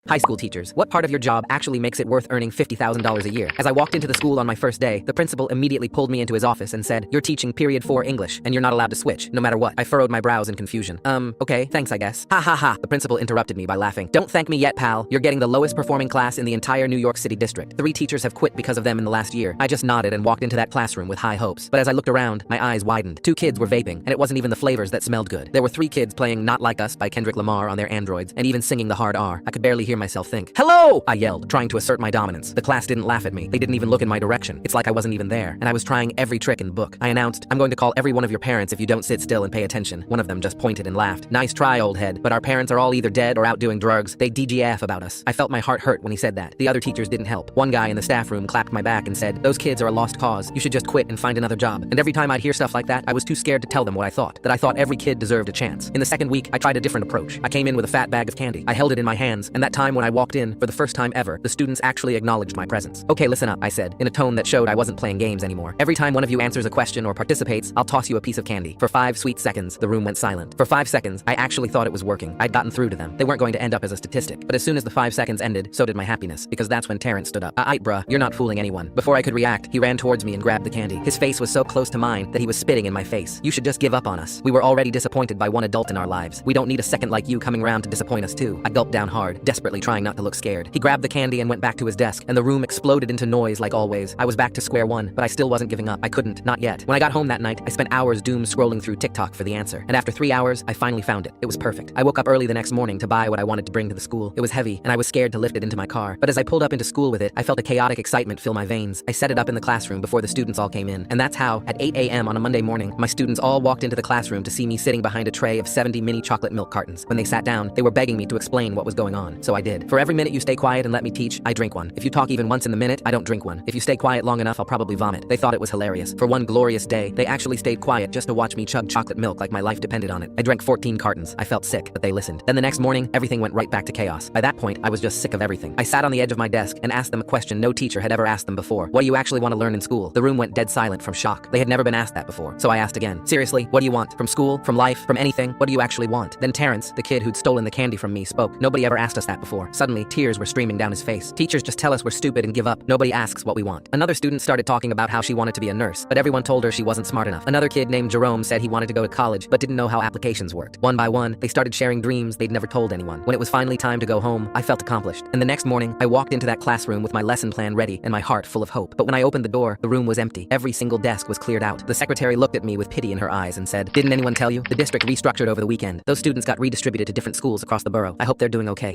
High school teachers, what part of your job actually makes it worth earning $50,000 a year? As I walked into the school on my first day, the principal immediately pulled me into his office and said, "You're teaching period 4 English, and you're not allowed to switch, no matter what." I furrowed my brows in confusion. Okay, thanks I guess. Ha ha ha, the principal interrupted me by laughing. "Don't thank me yet, pal. You're getting the lowest performing class in the entire New York City district. 3 teachers have quit because of them in the last year." I just nodded and walked into that classroom with high hopes. But as I looked around, my eyes widened. 2 kids were vaping, and it wasn't even the flavors that smelled good. There were 3 kids playing Not Like Us by Kendrick Lamar on their Androids, and even singing the hard R. I could barely hear myself think. "Hello!" I yelled, trying to assert my dominance. The class didn't laugh at me. They didn't even look in my direction. It's like I wasn't even there, and I was trying every trick in the book. I announced, "I'm going to call every one of your parents if you don't sit still and pay attention." One of them just pointed and laughed. "Nice try, old head, but our parents are all either dead or out doing drugs. They DGF about us." I felt my heart hurt when he said that. The other teachers didn't help. One guy in the staff room clapped my back and said, "Those kids are a lost cause. You should just quit and find another job." And every time I'd hear stuff like that, I was too scared to tell them what I thought. That I thought every kid deserved a chance. In the second week, I tried a different approach. I came in with a fat bag of candy. I held it in my hands, and that time when I walked in, for the first time ever, the students actually acknowledged my presence. "Okay, listen up," I said, in a tone that showed I wasn't playing games anymore. "Every time one of you answers a question or participates, I'll toss you a piece of candy." For 5 sweet seconds, the room went silent. For 5 seconds, I actually thought it was working. I'd gotten through to them. They weren't going to end up as a statistic. But as soon as the 5 seconds ended, so did my happiness, because that's when Terrence stood up. "Aight, bruh, you're not fooling anyone." Before I could react, he ran towards me and grabbed the candy. His face was so close to mine that he was spitting in my face. "You should just give up on us. We were already disappointed by one adult in our lives. We don't need a second like you coming round to disappoint us too." I gulped down hard, desperately trying not to look scared. He grabbed the candy and went back to his desk, and the room exploded into noise like always. I was back to square one, but I still wasn't giving up. I couldn't, not yet. When I got home that night, I spent hours doom scrolling through TikTok for the answer. And after 3 hours, I finally found it. It was perfect. I woke up early the next morning to buy what I wanted to bring to the school. It was heavy, and I was scared to lift it into my car. But as I pulled up into school with it, I felt a chaotic excitement fill my veins. I set it up in the classroom before the students all came in. And that's how, at 8 a.m. on a Monday morning, my students all walked into the classroom to see me sitting behind a tray of 70 mini chocolate milk cartons. When they sat down, they were begging me to explain what was going on. So I did. "For every minute you stay quiet and let me teach, I drink one. If you talk even once in the minute, I don't drink one. If you stay quiet long enough, I'll probably vomit." They thought it was hilarious. For one glorious day, they actually stayed quiet just to watch me chug chocolate milk like my life depended on it. I drank 14 cartons. I felt sick, but they listened. Then the next morning, everything went right back to chaos. By that point, I was just sick of everything. I sat on the edge of my desk and asked them a question no teacher had ever asked them before. "What do you actually want to learn in school?" The room went dead silent from shock. They had never been asked that before. So I asked again. "Seriously, what do you want? From school? From life? From anything? What do you actually want?" Then Terrence, the kid who'd stolen the candy from me, spoke. Nobody ever asked us that before. Suddenly, tears were streaming down his face. "Teachers just tell us we're stupid and give up. Nobody asks what we want." Another student started talking about how she wanted to be a nurse, but everyone told her she wasn't smart enough. Another kid named Jerome said he wanted to go to college, but didn't know how applications worked. One by one, they started sharing dreams they'd never told anyone. When it was finally time to go home, I felt accomplished. And the next morning, I walked into that classroom with my lesson plan ready and my heart full of hope. But when I opened the door, the room was empty. Every single desk was cleared out. The secretary looked at me with pity in her eyes and said, "Didn't anyone tell you? The district restructured over the weekend. Those students got redistributed to different schools across the borough. I hope they're doing okay."